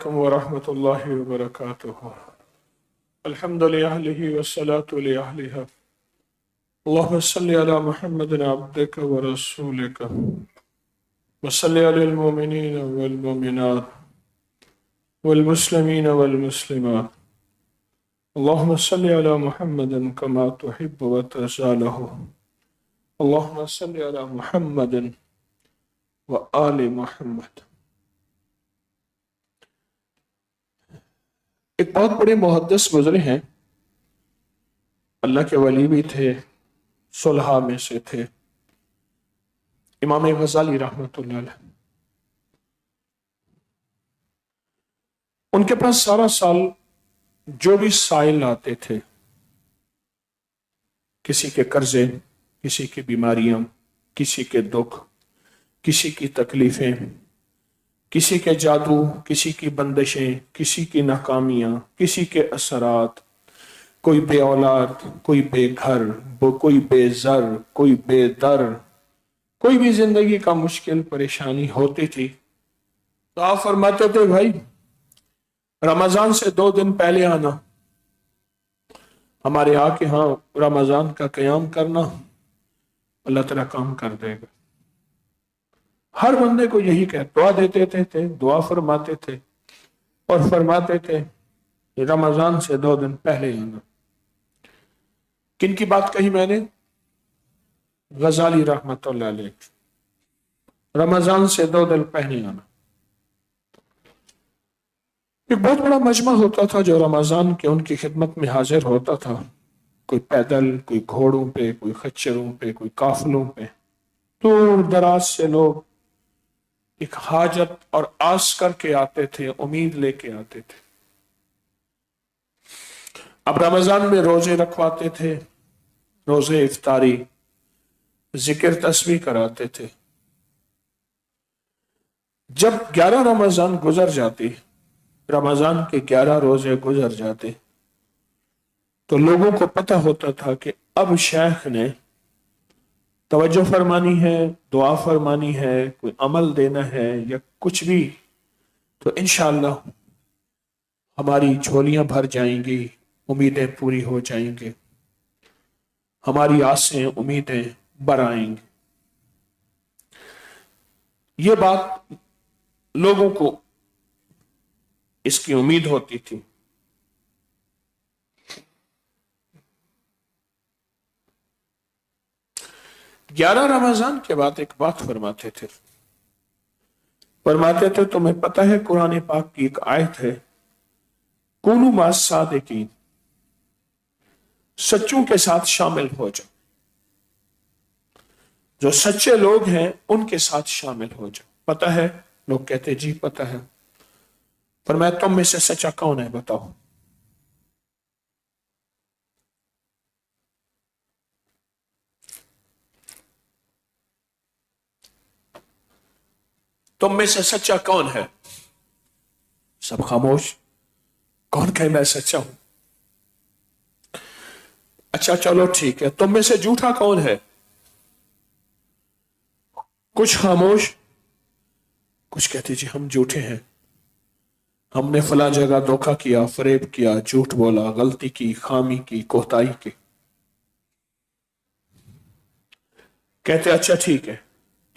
علیکم ورحمۃ اللہ وبرکاتہ۔ الحمد للہ والصلاة لأہلہ، اللہم صلی علی محمد عبدک ورسولک وصلی علی المؤمنین والمؤمنات والمسلمین والمسلمات، اللہم صلی علی محمد کما تحب وترضى له، اللہم صلی علی محمد وآل محمد۔ ایک بہت بڑے محدث گزرے ہیں، اللہ کے ولی بھی تھے، صلحاء میں سے تھے، امام غزالی رحمۃ اللہ علیہ۔ ان کے پاس سارا سال جو بھی سائل آتے تھے، کسی کے قرضے، کسی کی بیماریاں، کسی کے دکھ، کسی کی تکلیفیں، کسی کے جادو، کسی کی بندشیں، کسی کی ناکامیاں، کسی کے اثرات، کوئی بے اولاد، کوئی بے گھر، کوئی بے زر، کوئی بے در، کوئی بھی زندگی کا مشکل پریشانی ہوتی تھی تو آپ فرماتے تھے بھائی رمضان سے 2 دن پہلے آنا، ہمارے کے ہاں رمضان کا قیام کرنا، اللہ تعالیٰ کام کر دے گا۔ ہر بندے کو یہی دعا دیتے تھے، دعا فرماتے تھے اور فرماتے تھے کہ رمضان سے 2 دن پہلے آنا۔ کن کی بات کہی میں نے؟ غزالی رحمت اللہ علیہ، رمضان سے 2 دن پہلے آنا۔ ایک بہت بڑا مجمع ہوتا تھا جو رمضان کے ان کی خدمت میں حاضر ہوتا تھا، کوئی پیدل، کوئی گھوڑوں پہ، کوئی خچروں پہ، کوئی قافلوں پہ، دور دراز سے لوگ ایک حاجت اور آس کر کے آتے تھے، امید لے کے آتے تھے۔ اب رمضان میں روزے رکھواتے تھے، روزے افطاری، ذکر تسبیح کراتے تھے۔ جب 11 رمضان گزر جاتی، رمضان کے 11 روزے گزر جاتے تو لوگوں کو پتہ ہوتا تھا کہ اب شیخ نے توجہ فرمانی ہے، دعا فرمانی ہے، کوئی عمل دینا ہے یا کچھ بھی، تو انشاءاللہ ہماری جھولیاں بھر جائیں گی، امیدیں پوری ہو جائیں گی، ہماری آسیں امیدیں بر آئیں گی۔ یہ بات لوگوں کو اس کی امید ہوتی تھی۔ گیارہ رمضان کے بعد ایک بات فرماتے تھے، تمہیں پتہ ہے قرآن پاک کی ایک آیت ہے، کونوا مع الصادقین، سچوں کے ساتھ شامل ہو جاؤ، جو سچے لوگ ہیں ان کے ساتھ شامل ہو جاؤ۔ پتہ ہے؟ لوگ کہتے جی پتہ ہے۔ فرمایا تم میں سے سچا کون ہے بتاؤ؟ تم میں سے سچا کون ہے؟ سب خاموش۔ کون کہے میں سچا ہوں؟ اچھا چلو ٹھیک ہے، تم میں سے جھوٹا کون ہے؟ کچھ خاموش، کچھ کہتے جی ہم جھوٹے ہیں، ہم نے فلاں جگہ دھوکہ کیا، فریب کیا، جھوٹ بولا، غلطی کی، خامی کی، کوتاہی کی۔ کہتے اچھا ٹھیک ہے،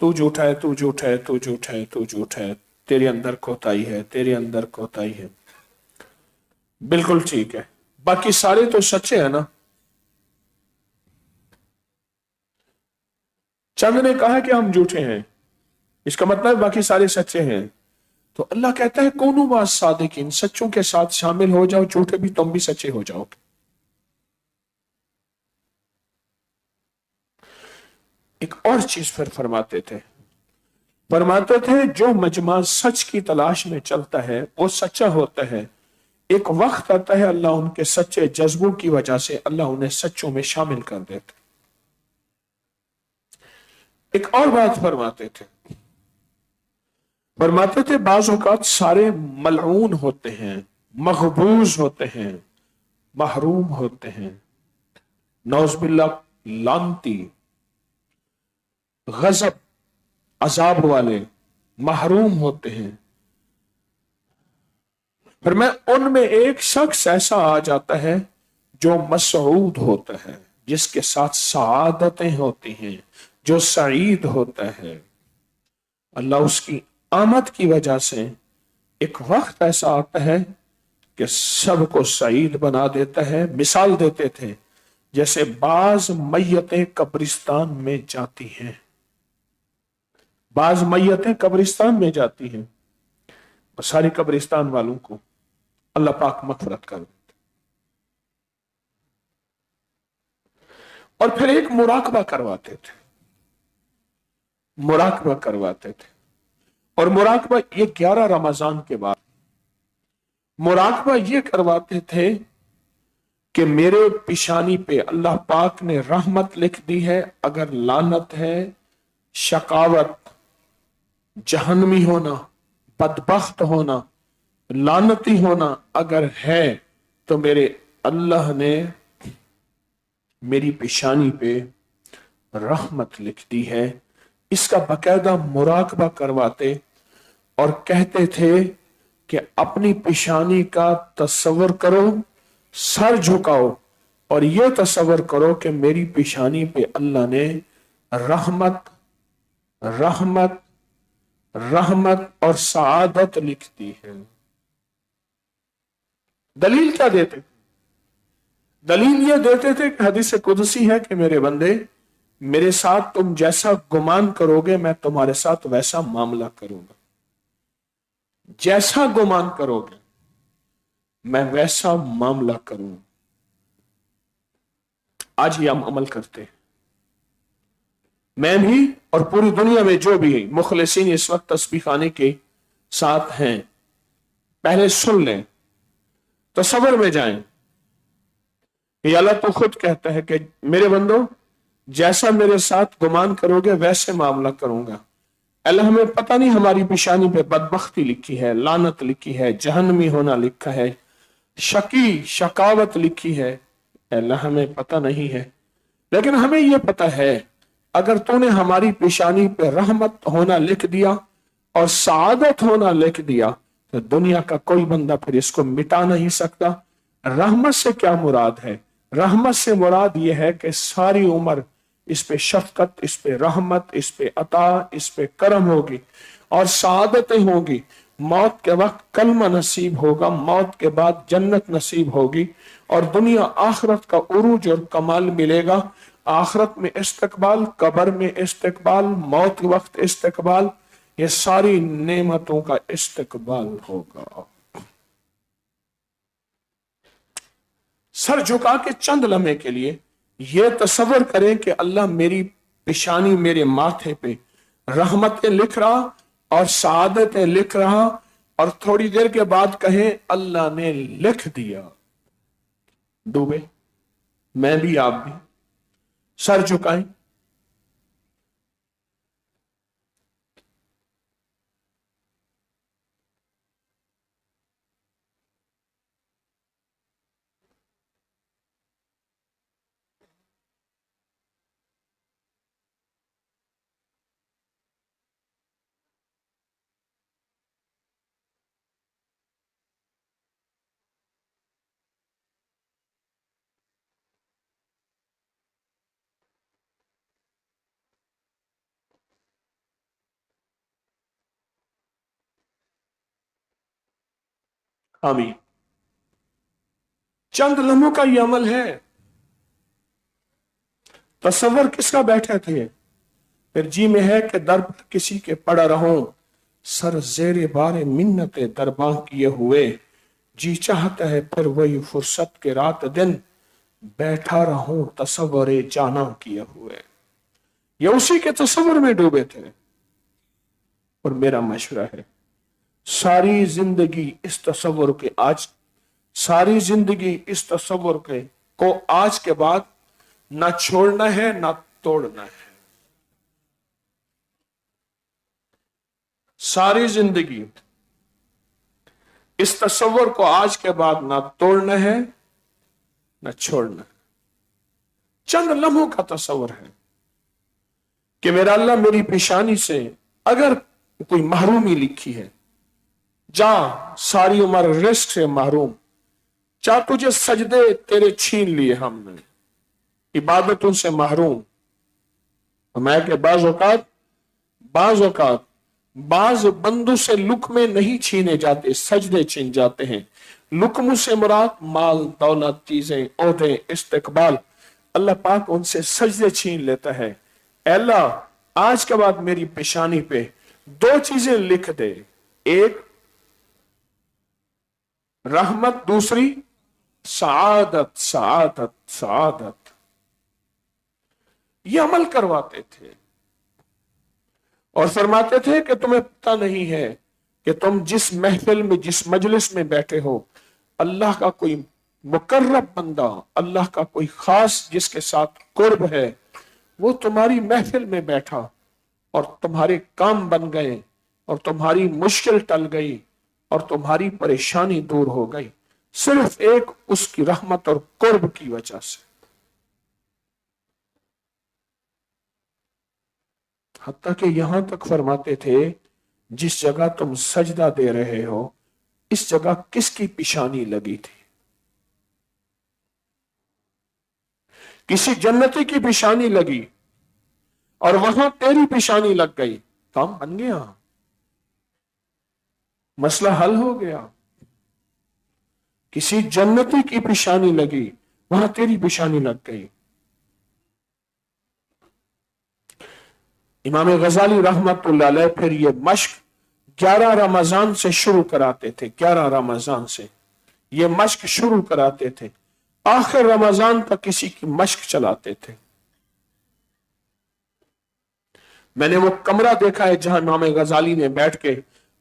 تو جھوٹا ہے، تو جھوٹا ہے، تو جھوٹا ہے، تو جھوٹا ہے، تیرے اندر کوتاہی ہے، تیرے اندر کوتاہی ہے۔ بالکل ٹھیک ہے، باقی سارے تو سچے ہیں نا؟ چند نے کہا کہ ہم جھوٹے ہیں، اس کا مطلب باقی سارے سچے ہیں۔ تو اللہ کہتا ہے کونوا مع الصادقین، سچوں کے ساتھ شامل ہو جاؤ، جھوٹے بھی تم بھی سچے ہو جاؤ۔ ایک اور چیز پھر فرماتے تھے، جو مجمع سچ کی تلاش میں چلتا ہے وہ سچا ہوتا ہے، ایک وقت آتا ہے اللہ ان کے سچے جذبوں کی وجہ سے اللہ انہیں سچوں میں شامل کر دیتے۔ ایک اور بات فرماتے تھے بعض اوقات سارے ملعون ہوتے ہیں، مغبوز ہوتے ہیں، محروم ہوتے ہیں، نعوذ باللہ لعنتی، غضب، عذاب والے، محروم ہوتے ہیں، फिर मैं उनमें एक शख्स ऐसा आ जाता है जो मसऊद होता है, जिसके साथ सआदतें होती हैं, जो सईद होता है। अल्लाह उसकी आमद की वजह से एक वक्त ऐसा आता है कि सबको सईद बना देता है। मिसाल देते थे जैसे बाज मैयतें कब्रिस्तान में जाती हैं, बाज मैयतें कब्रिस्तान में जाती हैं, और सारी कब्रिस्तान वालों को अल्लाह पाक मगफरत कर देते। और फिर एक मुराकबा करवाते थे, मुराकबा करवाते थे। और मुराकबा ये 11 रमजान के बाद मुराकबा ये करवाते थे कि मेरे पिशानी पे अल्लाह पाक ने रहमत लिख दी है, अगर लानत है, शकावत, जहन्नमी होना, बदबख्त होना, लानती होना अगर है तो मेरे अल्लाह ने मेरी पेशानी पे रहमत लिख दी है। इसका बकायदा मुराकबा करवाते और कहते थे कि अपनी पेशानी का तस्वर करो, सर झुकाओ और यह तस्वर करो कि मेरी पेशानी पे अल्लाह ने रहमत रहमत रहमत और सआदत लिख दी है। दलील क्या देते? दलील ये देते थे कि हदीस कुदसी है कि मेरे बंदे, मेरे साथ तुम जैसा गुमान करोगे मैं तुम्हारे साथ वैसा मामला करूंगा, जैसा गुमान करोगे मैं वैसा मामला करूंगा। आज ये हम अमल करते हैं, मैं भी और पूरी दुनिया में जो भी मुखलिसीन इस वक्त तस्बीह खाने के साथ हैं, पहले सुन लें, तसव्वुर में जाएं। ये अल्लाह तो खुद कहता है कि मेरे बंदो जैसा मेरे साथ गुमान करोगे वैसे मामला करूंगा। अल्लाह हमें पता नहीं हमारी पेशानी पे बदबख्ती लिखी है, लानत लिखी है, जहन्नमी होना लिखा है, शकी शकावत लिखी है, अल्लाह हमें पता नहीं है। लेकिन हमें यह पता है अगर तूने हमारी पेशानी पे रहमत होना लिख दिया और सआदत होना लिख दिया तो दुनिया का कोई बंदा फिर इसको मिटा नहीं सकता। रहमत से क्या मुराद है? रहमत से मुराद यह है कि सारी उम्र इस पे शफकत, इस पे रहमत, इस पे अता, इस पे करम होगी और सआदतें होगी। मौत के वक्त कलमा नसीब होगा, मौत के बाद जन्नत नसीब होगी और दुनिया आखिरत का उरूज और कमाल मिलेगा। आखिरत में इस्तकबाल, कब्र में इस्तकबाल, मौत के वक्त इस्तकबाल, ये सारी नेमतों का इस्तकबाल होगा। सर झुका के चंद लम्हे के लिए यह तसव्वुर करें कि अल्लाह मेरी पेशानी, मेरे माथे पे रहमतें लिख रहा और सआदतें लिख रहा और थोड़ी देर के बाद कहें अल्लाह ने लिख दिया। डूबे, मैं भी आप भी, सर झुकाएं। आमीन। चंद लम्हों का यह अमल है। तसव्वुर किसका बैठे थे? फिर जी में है कि दर पर किसी के पड़ा रहूं, सर जेरे बारे मिन्नते दरबां किए हुए, जी चाहता है फिर वही फुर्सत के रात दिन, बैठा रहूं तसव्वुरे जाना किए हुए। ये उसी के तसव्वुर में डूबे थे। और मेरा मशवरा है सारी जिंदगी इस तसव्वुर के आज, सारी जिंदगी इस तसव्वुर के को आज के बाद ना छोड़ना है ना तोड़ना है। सारी जिंदगी इस तसव्वुर को आज के बाद ना तोड़ना है ना छोड़ना है। चंद लम्हों का तसव्वुर है कि मेरा अल्लाह मेरी पेशानी से अगर कोई महरूमी लिखी है, जा सारी उम्र रिस्क से महरूम, जा तुझे सजदे तेरे छीन लिए हमने, इबादतों से महरूम। मैं के बाज औकात बाज बंदों से लुक्मे नहीं छीने जाते, सजदे छीन जाते हैं। लुक्म से मुराद माल दौलत चीजें ओहदे इस्तेकबाल, अल्लाह पाक उनसे सजदे छीन लेता है। अल्लाह आज के बाद मेरी पेशानी पे दो चीजें लिख दे, एक रहमत, दूसरी सआदत। सआदत सआदत ये अमल करवाते थे और फरमाते थे कि तुम्हें पता नहीं है कि तुम जिस महफिल में, जिस मजलिस में बैठे हो, अल्लाह का कोई मुकर्रब बंदा, अल्लाह का कोई खास जिसके साथ कुर्ब है, वो तुम्हारी महफिल में बैठा और तुम्हारे काम बन गए और तुम्हारी मुश्किल टल गई और तुम्हारी परेशानी दूर हो गई, सिर्फ एक उसकी रहमत और कुर्ब की वजह से। हत्ता कि यहां तक फरमाते थे जिस जगह तुम सजदा दे रहे हो इस जगह किसकी पेशानी लगी थी? किसी जन्नती की पेशानी लगी और वहां तेरी पेशानी लग गई, काम बन गया, मसला हल हो गया। किसी जन्नती की पेशानी लगी, वहां तेरी पेशानी लग गई। इमाम गजाली रहमतुल्लाह अलैह फिर ये मश्क 11 रमजान से शुरू कराते थे। 11 रमजान से ये मश्क शुरू कराते थे, आखिर रमजान तक किसी की मश्क चलाते थे। मैंने वो कमरा देखा है जहां इमाम गजाली ने बैठ के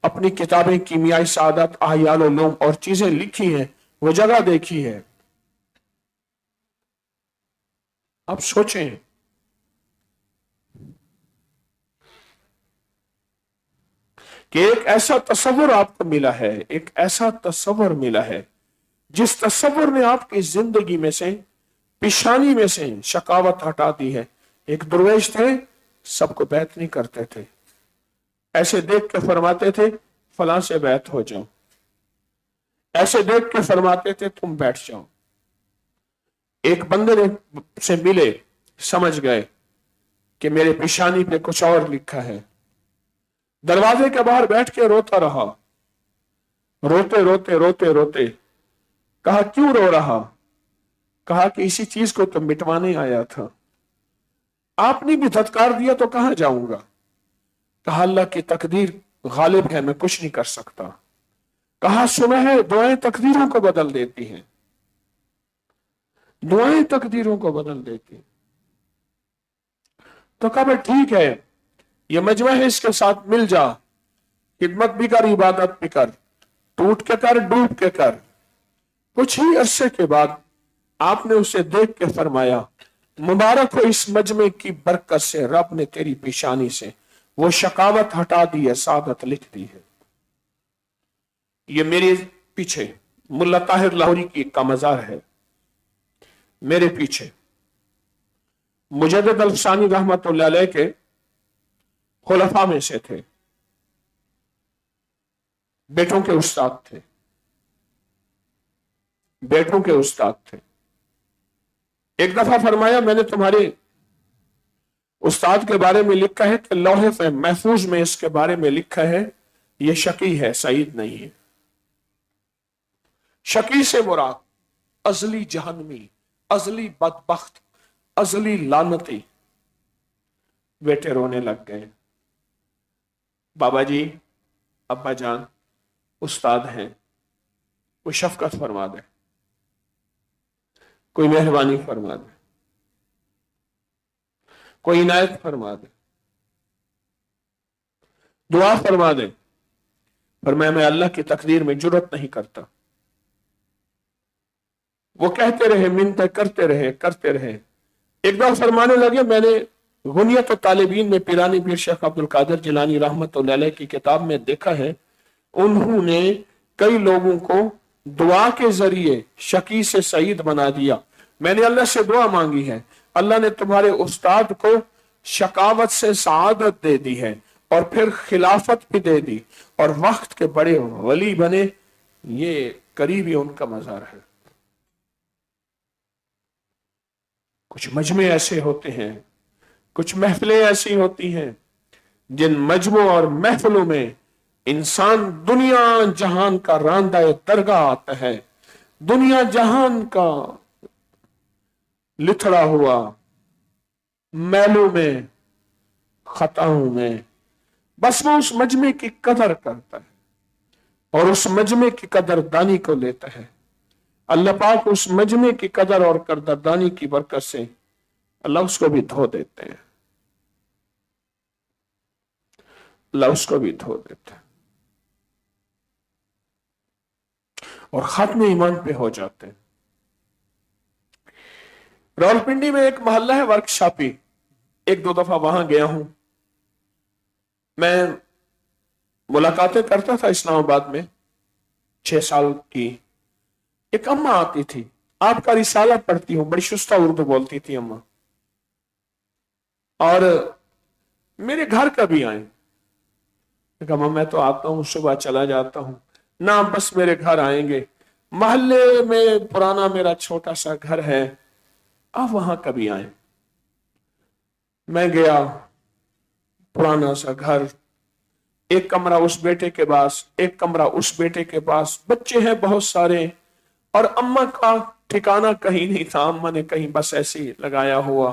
अपनी किताबें कीमियाई सादत, अहयाल उलूम और चीजें लिखी हैं, वो जगह देखी है। अब सोचें कि एक ऐसा तस्वुर आपको मिला है, एक ऐसा तस्वुर मिला है जिस तस्वुर ने आपकी जिंदगी में से, पेशानी में से शकावत हटा दी है। एक दरवेश थे, सबको बैत नहीं करते थे, ऐसे देख के फरमाते थे फलां से बैत हो जाओ, ऐसे देख के फरमाते थे तुम बैठ जाओ। एक बंदे ने से मिले, समझ गए कि मेरे पेशानी पे कुछ और लिखा है, दरवाजे के बाहर बैठ के रोता रहा, रोते रोते रोते रोते। कहा क्यों रो रहा? कहा कि इसी चीज को तो मिटवाने आया था, आपने भी धत्कार दिया तो कहां जाऊंगा। कहा अल्लाह की तकदीर गालिब है, मैं कुछ नहीं कर सकता। कहा सुना है दुआएं तकदीरों को बदल देती हैं, दुआएं तकदीरों को बदल देती। तो कहा ठीक है, ये मजमा है, इसके साथ मिल जा, खिदमत भी कर, इबादत भी कर, टूट के कर, डूब के कर। कुछ ही अरसे के बाद आपने उसे देख के फरमाया मुबारक हो इस मजमे की बरकत से, रब ने तेरी पेशानी से वो शकावत हटा दी है, सादत लिख दी है। ये मेरे पीछे मुल्ला ताहिर लाहौरी की का मजार है, मेरे पीछे मुजद्दिद अल्फसानी रहमतुल्लाह अलैह के खुलफा में से थे, बेटों के उस्ताद थे, बेटों के उस्ताद थे। एक दफा फरमाया मैंने तुम्हारे उस्ताद के बारे में लिखा है कि लौहे महफूज में इसके बारे में लिखा है ये शकी है, सईद नहीं है। शकी से मुराद अजली जहन्नमी, अजली बदबख्त, अजली लानती। बेटे रोने लग गए, बाबा जी, अब्बा जान उस्ताद हैं, कोई शफकत फरमा दे, कोई मेहरबानी फरमा दे, कोई इनायत फरमा दे, दुआ फरमा दे। पर मैं अल्लाह की तकदीर में जुर्रत नहीं करता। वो कहते रहे, मिन्नतें करते रहे, करते रहे। एक बार फरमाने लगे, मैंने गुनियत तालिबीन में पीरानी पीर शेख अब्दुल कादिर जिलानी रहमतुल्लाह अलैह की किताब में देखा है, उन्होंने कई लोगों को दुआ के जरिए शकी से सईद बना दिया। मैंने अल्लाह से दुआ मांगी है, अल्लाह ने तुम्हारे उस्ताद को शकावत से सआदत दे दी है, اور پھر خلافت بھی دے دی اور وقت کے بڑے ولی بنے. یہ قریبی ان کا مزار ہے. کچھ مجمع ایسے ہوتے ہیں، کچھ محفلیں ایسی ہوتی ہیں جن مجموع اور محفلوں میں انسان دنیا جہان کا راندہ درگاہ آتا ہے، دنیا جہان کا لتھڑا ہوا میلوں میں خطاؤں میں، بس وہ اس مجمع کی قدر کرتا ہے اور اس مجمع کی قدر دانی کو لیتا ہے. اللہ پاک اس مجمع کی قدر اور قدردانی کی برکت سے اللہ اس کو بھی دھو دیتے ہیں. اللہ اس کو بھی دھو دیتے ہیں اور ختم ایمان پہ ہو جاتے ہیں. راولپنڈی میں ایک محلہ ہے ورکشاپی، ایک دو دفعہ وہاں گیا ہوں. میں ملاقاتیں کرتا تھا اسلام آباد میں. 6 سال کی ایک اماں آتی تھی، آپ کا رسالہ پڑھتی ہوں، بڑی شستہ اردو بولتی تھی اماں، اور میرے گھر کبھی آئیں. اماں میں تو آتا ہوں، صبح چلا جاتا ہوں. نہ بس میرے گھر آئیں گے، محلے میں پرانا میرا چھوٹا سا گھر ہے، آپ وہاں کبھی آئیں. میں گیا، پرانا سا گھر، ایک کمرہ اس بیٹے کے پاس، ایک کمرہ اس بیٹے کے پاس، بچے ہیں بہت سارے، اور اماں کا ٹھکانہ کہیں نہیں تھا. اماں نے کہیں بس ایسے ہی لگایا ہوا.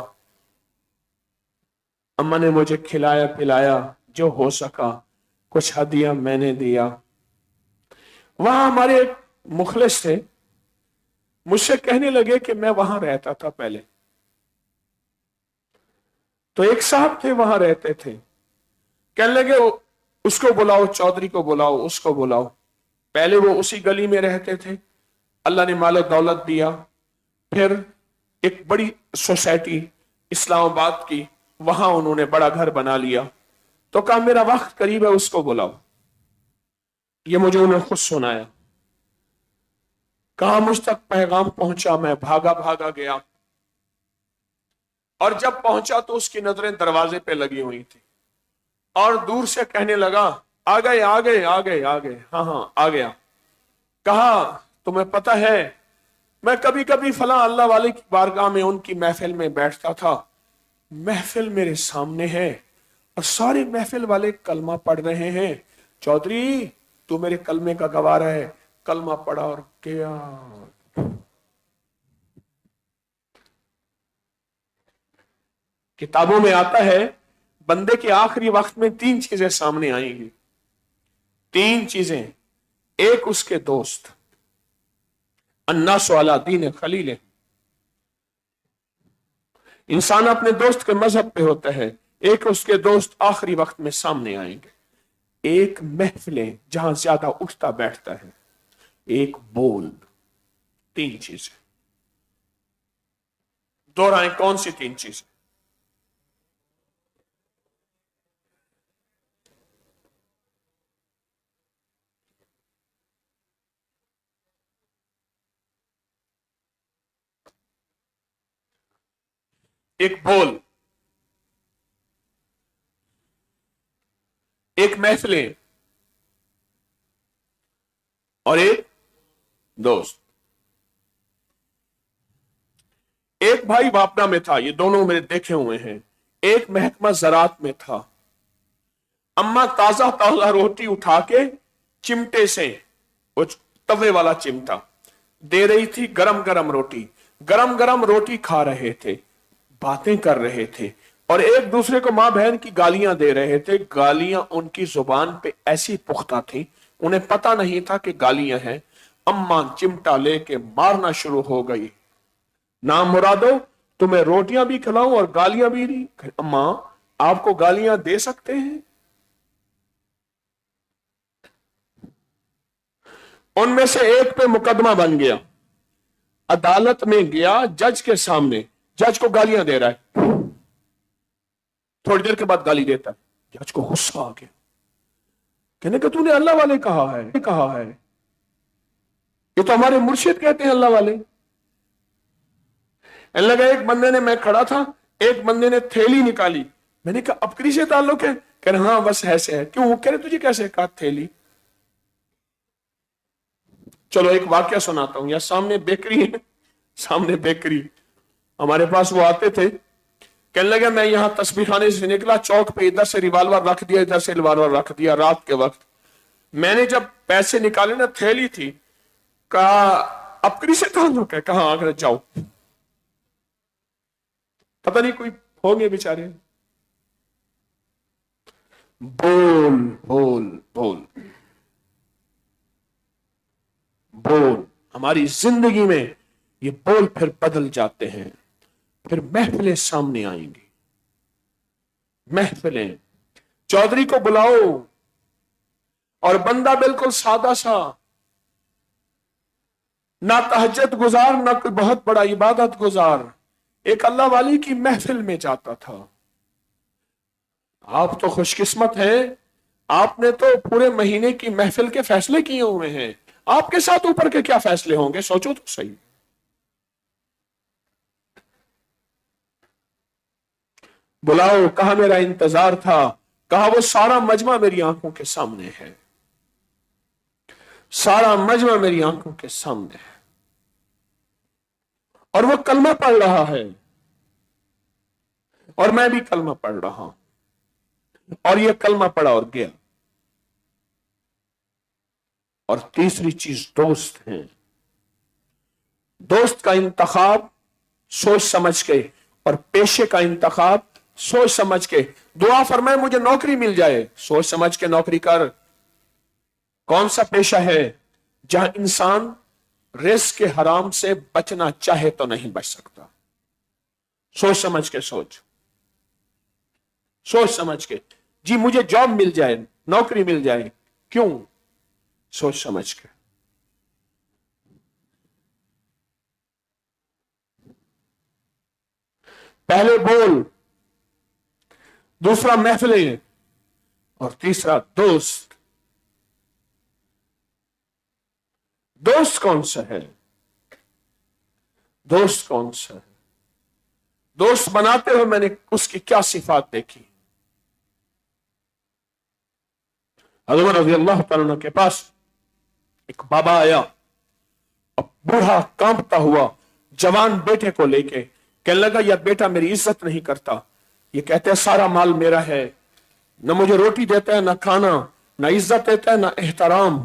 اماں نے مجھے کھلایا پلایا جو ہو سکا، کچھ ہدیہ میں نے دیا. وہاں ہمارے ایک مخلص تھے، مجھ سے کہنے لگے کہ میں وہاں رہتا تھا پہلے. تو ایک صاحب تھے وہاں رہتے تھے، کہنے لگے اس کو بلاؤ، چودھری کو بلاؤ، اس کو بلاؤ. پہلے وہ اسی گلی میں رہتے تھے، اللہ نے مال و دولت دیا، پھر ایک بڑی سوسائٹی اسلام آباد کی، وہاں انہوں نے بڑا گھر بنا لیا. تو کہا میرا وقت قریب ہے، اس کو بلاؤ. یہ مجھے انہوں نے خود سنایا. کہا مجھ تک پیغام پہنچا، میں بھاگا بھاگا گیا، اور جب پہنچا تو اس کی نظریں دروازے پہ لگی ہوئی تھی، اور دور سے کہنے لگا آ گئے آ گئے آ گئے آ گئے. ہاں ہاں آ گیا. کہا تمہیں پتہ ہے میں کبھی کبھی فلاں اللہ والے کی بارگاہ میں ان کی محفل میں بیٹھتا تھا، محفل میرے سامنے ہے اور سارے محفل والے کلمہ پڑھ رہے ہیں، چودھری تو میرے کلمے کا گوارا ہے. کلمہ پڑھا اور کیا. کتابوں میں آتا ہے بندے کے آخری وقت میں 3 چیزیں سامنے آئیں گی. 3 چیزیں. ایک اس کے دوست، الناس علی دین خلیل، انسان اپنے دوست کے مذہب پہ ہوتا ہے. ایک اس کے دوست آخری وقت میں سامنے آئیں گے. ایک محفلیں جہاں زیادہ اٹھتا بیٹھتا ہے. ایک بول. 3 چیزیں. دہرائیں کون سی 3 چیزیں؟ ایک بول، ایک محفلیں، اور ایک دوست. ایک بھائی باپنا میں تھا، یہ دونوں میرے دیکھے ہوئے ہیں. ایک محکمہ زراعت میں تھا. اماں تازہ تازہ روٹی اٹھا کے چمٹے سے، وہ توے والا چمٹا دے رہی تھی، گرم گرم روٹی، گرم گرم روٹی کھا رہے تھے، باتیں کر رہے تھے، اور ایک دوسرے کو ماں بہن کی گالیاں دے رہے تھے. گالیاں ان کی زبان پہ ایسی پختہ تھی انہیں پتہ نہیں تھا کہ گالیاں ہیں. اماں چمٹا لے کے مارنا شروع ہو گئی. نام مرادو تمہیں روٹیاں بھی کھلاؤں اور گالیاں بھی دی. اماں آپ کو گالیاں دے سکتے ہیں؟ ان میں سے ایک پہ مقدمہ بن گیا، عدالت میں گیا، جج کے سامنے، جج کو گالیاں دے رہا ہے، تھوڑی دیر کے بعد گالی دیتا ہے. جج کو غصہ آ گیا، کہنے کہ تو نے اللہ والے کہا ہے، یہ تو ہمارے مرشد کہتے ہیں اللہ والے. لگا ایک بندے نے، میں کھڑا تھا، ایک بندے نے تھیلی نکالی. میں نے کہا اپکری سے تعلق ہے؟ کہہ رہے ہاں بس ایسے ہے. کیوں؟ کہہ رہے تجھے کیسے کہا تھیلی. چلو ایک واقعہ سناتا ہوں. یا سامنے بیکری ہے، سامنے بیکری، ہمارے پاس وہ آتے تھے، کہنے لگا میں یہاں تسبیح خانے سے نکلا، چوک پہ ادھر سے ریوالور رکھ دیا، ادھر سے ریوالور رکھ دیا رات کے وقت. میں نے جب پیسے نکالے نا، تھیلی تھی، کہا اپکری سے کہاں آ کر جاؤ. پتہ نہیں کوئی ہوں گے بیچارے. بول بول بول بول. ہماری زندگی میں یہ بول پھر بدل جاتے ہیں. پھر محفلیں سامنے آئیں گی، محفلیں. چودھری کو بلاؤ اور بندہ بالکل سادہ سا، نہ تہجد گزار، نہ کوئی بہت بڑا عبادت گزار، ایک اللہ والی کی محفل میں جاتا تھا. آپ تو خوش قسمت ہیں، آپ نے تو پورے مہینے کی محفل کے فیصلے کیے ہوئے ہیں. آپ کے ساتھ اوپر کے کیا فیصلے ہوں گے؟ سوچو تو صحیح. بلاؤ. کہا میرا انتظار تھا. کہا وہ سارا مجمع میری آنکھوں کے سامنے ہے، سارا مجمع میری آنکھوں کے سامنے ہے، اور وہ کلمہ پڑھ رہا ہے اور میں بھی کلمہ پڑھ رہا ہوں، اور یہ کلمہ پڑھا اور گیا. اور تیسری چیز دوست ہیں. دوست کا انتخاب سوچ سمجھ کے، اور پیشے کا انتخاب سوچ سمجھ کے. دعا فرمائے مجھے نوکری مل جائے، سوچ سمجھ کے نوکری کر. کون سا پیشہ ہے جہاں انسان رزق کے حرام سے بچنا چاہے تو نہیں بچ سکتا؟ سوچ سمجھ کے سوچ، سوچ سمجھ کے. جی مجھے جاب مل جائے، نوکری مل جائے، کیوں؟ سوچ سمجھ کے. پہلے بول، دوسرا محفلیں، اور تیسرا دوست. دوست کون سا ہے؟ دوست کون سا ہے؟ دوست بناتے ہوئے میں نے اس کی کیا صفات دیکھی؟ حضرت رضی اللہ تعالیٰ عنہ کے پاس ایک بابا آیا، اب بوڑھا کانپتا ہوا جوان بیٹے کو لے کے. کہنے لگا یہ بیٹا میری عزت نہیں کرتا، یہ کہتے ہیں سارا مال میرا ہے، نہ مجھے روٹی دیتا ہے، نہ کھانا، نہ عزت دیتا ہے، نہ احترام،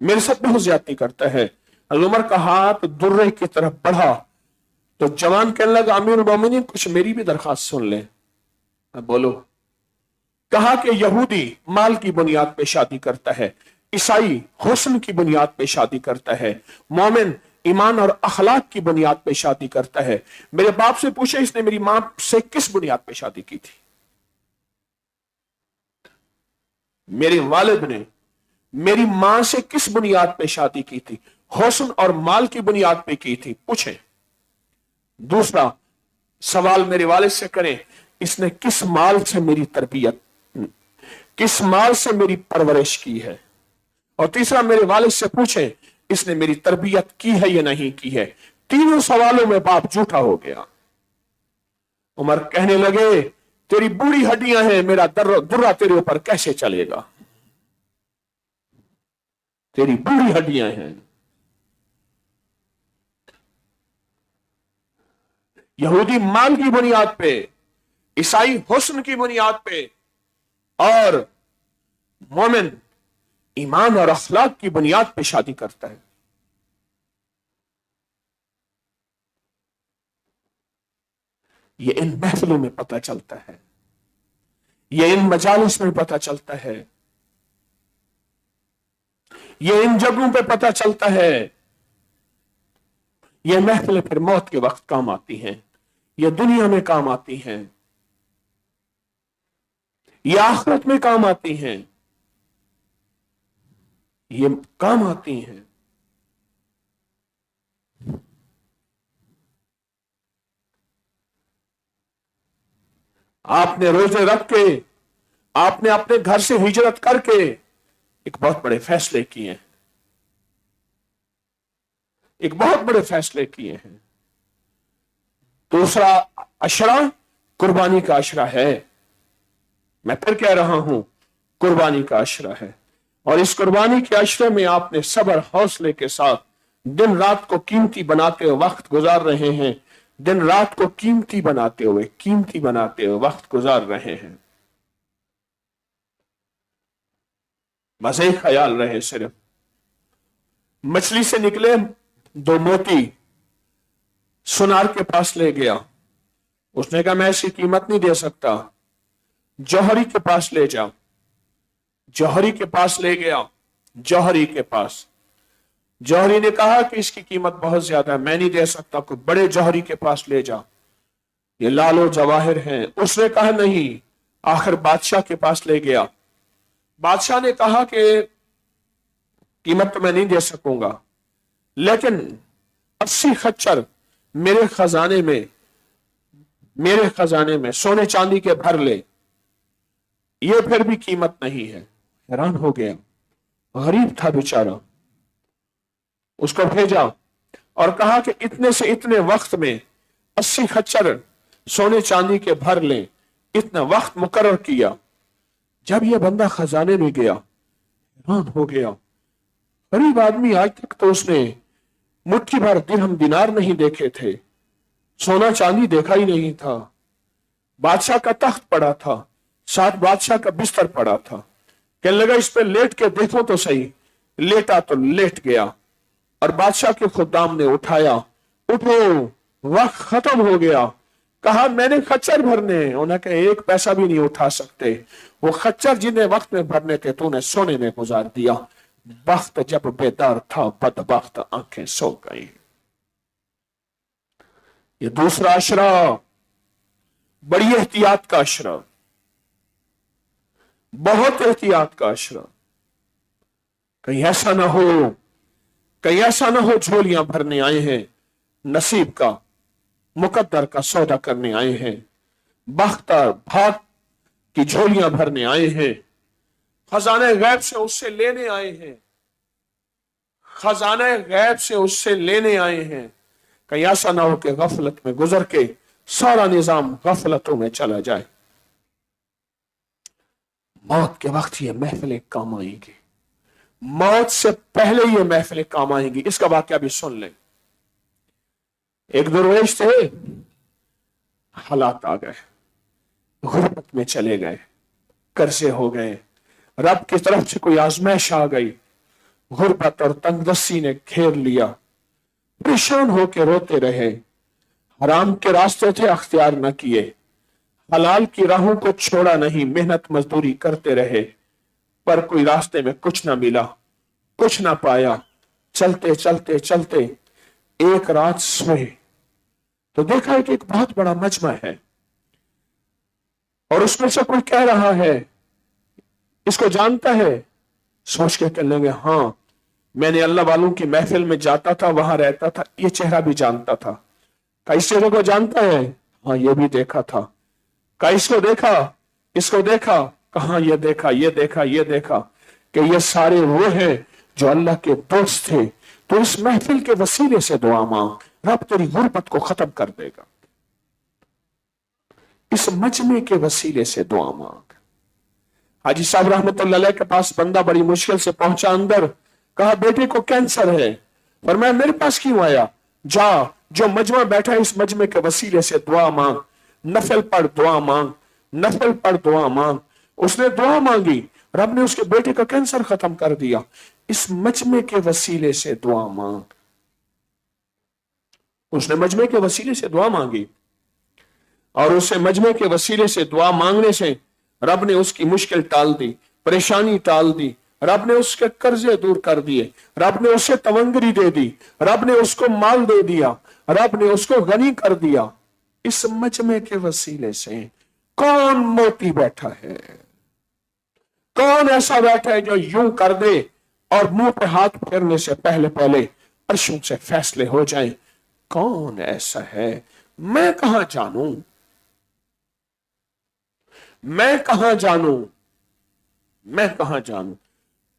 میرے ساتھ بہت زیادتی کرتا ہے. حضرت عمر کا ہاتھ درے کی طرف بڑھا تو جوان کہنے لگا امیر المومنین کچھ میری بھی درخواست سن لیں. بولو. کہا کہ یہودی مال کی بنیاد پہ شادی کرتا ہے، عیسائی حسن کی بنیاد پہ شادی کرتا ہے، مومن ایمان اور اخلاق کی بنیاد پہ شادی کرتا ہے. میرے باپ سے پوچھے اس نے میری ماں سے کس بنیاد پہ شادی کی تھی؟ میرے والد نے میری ماں سے کس بنیاد پہ شادی کی تھی؟ حسن اور مال کی بنیاد پہ کی تھی. پوچھیں. دوسرا سوال میرے والد سے کریں، اس نے کس مال سے میری تربیت، کس مال سے میری پرورش کی ہے؟ اور تیسرا میرے والد سے پوچھیں اس نے میری تربیت کی ہے یا نہیں کی ہے؟ تینوں سوالوں میں باپ جھوٹا ہو گیا. عمر کہنے لگے تیری بوڑھی ہڈیاں ہیں، میرا درہ تیرے اوپر کیسے چلے گا؟ تیری بوڑھی ہڈیاں ہیں. یہودی مال کی بنیاد پہ، عیسائی حسن کی بنیاد پہ، اور مومن ایمان اور اخلاق کی بنیاد پہ شادی کرتا ہے. یہ ان محفلوں میں پتہ چلتا ہے، یہ ان مجالس میں پتہ چلتا ہے، یہ ان جگہوں پہ پتہ چلتا ہے. یہ محفلیں پھر موت کے وقت کام آتی ہیں، یہ دنیا میں کام آتی ہیں، یہ آخرت میں کام آتی ہیں، یہ کام آتی ہیں. آپ نے روزے رکھ کے، آپ نے اپنے گھر سے ہجرت کر کے ایک بہت بڑے فیصلے کیے ہیں، ایک بہت بڑے فیصلے کیے ہیں. دوسرا اشرا قربانی کا اشرا ہے. میں پھر کہہ رہا ہوں، قربانی کا عشرہ ہے، اور اس قربانی کے عشرے میں آپ نے صبر حوصلے کے ساتھ دن رات کو قیمتی بناتے ہوئے وقت گزار رہے ہیں، دن رات کو قیمتی بناتے ہوئے وقت گزار رہے ہیں۔ بس ایک خیال رہے، صرف مچھلی سے نکلے 2 موتی، سونار کے پاس لے گیا، اس نے کہا میں ایسی قیمت نہیں دے سکتا، جوہری کے پاس لے جا، جوہری کے پاس لے گیا، جوہری کے پاس، جوہری نے کہا کہ اس کی قیمت بہت زیادہ ہے، میں نہیں دے سکتا، کوئی بڑے جوہری کے پاس لے جا، یہ لال و جواہر ہیں۔ اس نے کہا نہیں، آخر بادشاہ کے پاس لے گیا، بادشاہ نے کہا کہ قیمت تو میں نہیں دے سکوں گا، لیکن 80 خچر میرے خزانے میں سونے چاندی کے بھر لے، یہ پھر بھی قیمت نہیں ہے۔ حیران ہو گیا، غریب تھا بیچارہ، اس کو بھیجا اور کہا کہ اتنے سے اتنے وقت میں 80 خچر سونے چاندی کے بھر لیں، اتنا وقت مقرر کیا۔ جب یہ بندہ خزانے میں گیا، حیران ہو گیا، غریب آدمی، آج تک تو اس نے مٹھی بھر درہم دینار نہیں دیکھے تھے، سونا چاندی دیکھا ہی نہیں تھا، بادشاہ کا تخت پڑا تھا، ساتھ بادشاہ کا بستر پڑا تھا، کہنے لگا اس پہ لیٹ کے دیکھو تو صحیح، لیٹا تو لیٹ گیا، اور بادشاہ کے خدام نے اٹھایا، اٹھو وقت ختم ہو گیا، کہا میں نے خچر بھرنے، انہوں نے کہا 1 پیسہ بھی نہیں اٹھا سکتے، وہ خچر جنہیں وقت میں بھرنے تھے تو نے سونے میں گزار دیا۔ وقت جب بیدار تھا، بدبخت آنکھیں سو گئی۔ یہ دوسرا عشرہ، بڑی احتیاط کا عشرہ، بہت احتیاط کا عشرہ، کہیں ایسا نہ ہو جھولیاں بھرنے آئے ہیں، نصیب کا مقدر کا سودا کرنے آئے ہیں، بخت بھاگ کی جھولیاں بھرنے آئے ہیں، خزانہ غیب سے اس سے لینے آئے ہیں، خزانہ غیب سے اس سے لینے آئے ہیں، کہیں ایسا نہ ہو کہ غفلت میں گزر کے سارا نظام غفلتوں میں چلا جائے۔ موت کے وقت یہ محفلیں کام آئیں گی، موت سے پہلے یہ محفلیں کام آئیں گی۔ اس کا واقعہ بھی سن لیں۔ ایک درویش تھے، حالات آ گئے، غربت میں چلے گئے، قرضے ہو گئے، رب کی طرف سے کوئی آزمائش آ گئی، غربت اور تنگ دستی نے گھیر لیا، پریشان ہو کے روتے رہے، حرام کے راستے تھے اختیار نہ کیے، حلال کی راہوں کو چھوڑا نہیں، محنت مزدوری کرتے رہے، پر کوئی راستے میں کچھ نہ ملا، کچھ نہ پایا، چلتے چلتے چلتے ایک رات سوئے تو دیکھا کہ ایک بہت بڑا مجمع ہے، اور اس میں سے کوئی کہہ رہا ہے اس کو جانتا ہے، سوچ کے کہنے لگے ہاں میں نے اللہ والوں کی محفل میں جاتا تھا، وہاں رہتا تھا، یہ چہرہ بھی جانتا تھا، کہا اس چہرے کو جانتا ہے، ہاں یہ بھی دیکھا تھا، کہا اس کو دیکھا، کہاں یہ دیکھا کہ یہ سارے وہ ہیں جو اللہ کے دوست تھے، تو اس محفل کے وسیلے سے دعا مانگ، رب تیری غربت کو ختم کر دے گا، اس مجمع کے وسیلے سے دعا مانگ۔ حاجی صاحب رحمت اللہ علیہ کے پاس بندہ بڑی مشکل سے پہنچا اندر، کہا بیٹے کو کینسر ہے، فرمایا میرے پاس کیوں آیا، جا جو مجمع بیٹھا ہے اس مجمع کے وسیلے سے دعا مانگ، نفل پڑھ دعا مانگ، اس نے دعا مانگی، رب نے اس کے بیٹے کا کینسر ختم کر دیا، اس مجمع کے وسیلے سے دعا مانگ۔ اس نے مجمع کے وسیلے سے دعا مانگی، اور اسے مجمع کے وسیلے سے دعا مانگنے سے رب نے اس کی مشکل ٹال دی، پریشانی ٹال دی، رب نے اس کے قرضے دور کر دیے، رب نے اسے تونگری دے دی، رب نے اس کو مال دے دیا، رب نے اس کو غنی کر دیا۔ اس مجمع کے وسیلے سے کون موتی بیٹھا ہے، کون ایسا بیٹھا ہے جو یوں کر دے اور منہ پہ ہاتھ پھیرنے سے پہلے عرشوں سے فیصلے ہو جائیں؟ کون ایسا ہے؟ میں کہاں جانوں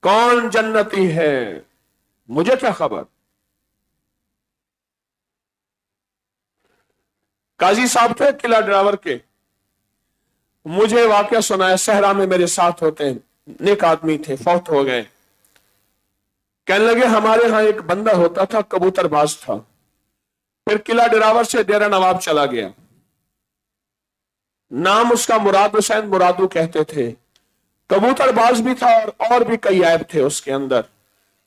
کون جنتی ہے، مجھے کیا خبر؟ قاضی صاحب تھے قلعہ ڈراور کے، मुझे वाकया सुनाया, सहरा में मेरे साथ होते, नेक आदमी थे, फौत हो गए। कहने लगे हमारे यहां एक बंदा होता था, कबूतरबाज था, फिर किला डिरावर से डेरा नवाब चला गया। नाम उसका मुराद हुसैन मुरादू कहते थे। कबूतरबाज भी था और भी कई ऐब थे उसके अंदर।